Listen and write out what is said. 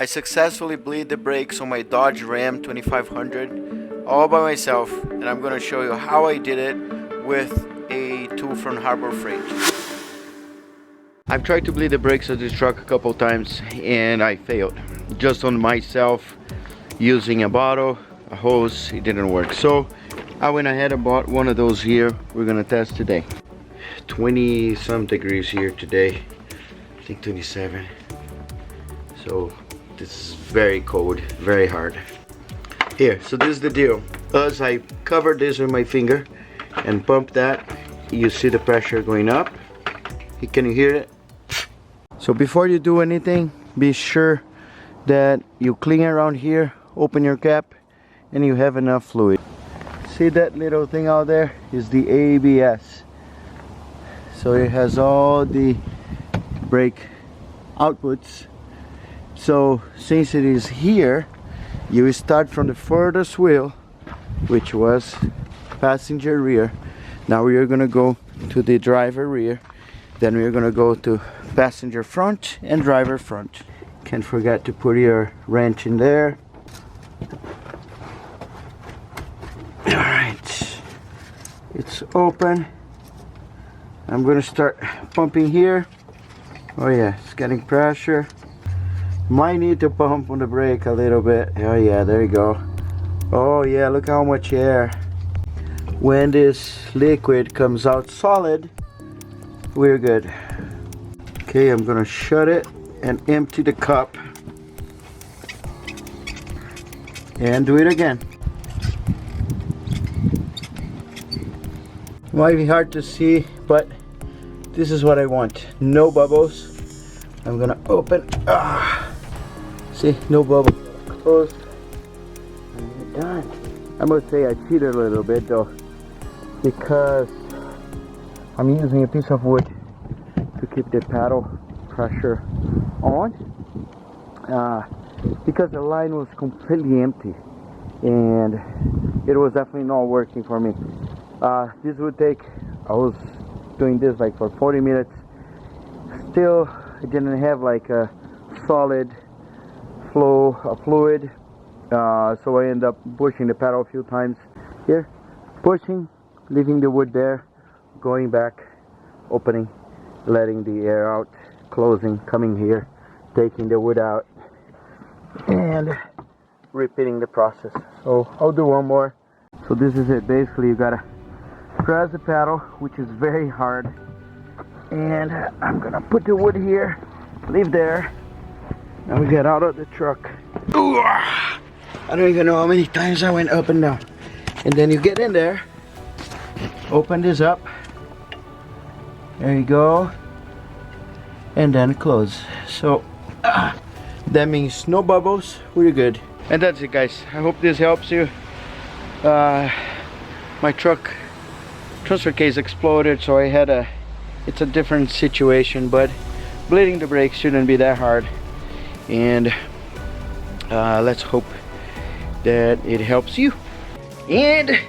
I successfully bleed the brakes on my Dodge Ram 2500 all by myself, and I'm going to show you how I did it with a tool from Harbor Freight. I've tried to bleed the brakes of this truck a couple times and I failed. Just on myself, using a bottle, a hose, it didn't work. So I went ahead and bought one of those here. We're gonna test today. 20 some degrees here today. I think 27. So this is very cold, very hard. Here, so this is the deal. As I cover this with my finger and pump that, you see the pressure going up. Can you hear it? So before you do anything, be sure that you clean around here, open your cap, and you have enough fluid. See that little thing out there is the ABS. So it has all the brake outputs. So since it is here, you start from the furthest wheel, which was passenger rear. Now we are gonna go to the driver rear. Then we're gonna go to passenger front and driver front. Can't forget to put your wrench in there. Alright, it's open. I'm gonna start pumping here. Oh yeah, it's getting pressure. Might need to pump on the brake a little bit. Oh yeah, there you go. Oh yeah, look how much air. When this liquid comes out solid, we're good. Okay, I'm gonna shut it and empty the cup and do it again. Might be hard to see, but this is what I want. No bubbles. I'm gonna open. See, no bubbles. Closed. And we're done. I must say I cheated a little bit though, because I'm using a piece of wood to keep the paddle pressure on, because the line was completely empty and it was definitely not working for me. This would take, I was doing this like for 40 minutes. Still, I didn't have like a solid flow of fluid, so I ended up pushing the paddle a few times here, pushing, leaving the wood there, going back, opening, letting the air out, closing, coming here, taking the wood out, and repeating the process. So I'll do one more. So this is it. Basically, you gotta press the paddle, which is very hard, and I'm gonna put the wood here, leave there. Now we get out of the truck. Ooh, I don't even know how many times I went up and down. And then you get in there, open this up. There you go, and then close. So that means no bubbles. We're good. And that's it, guys. I hope this helps you. My truck transfer case exploded, so I had it's a different situation, but bleeding the brakes shouldn't be that hard. And let's hope that it helps you. And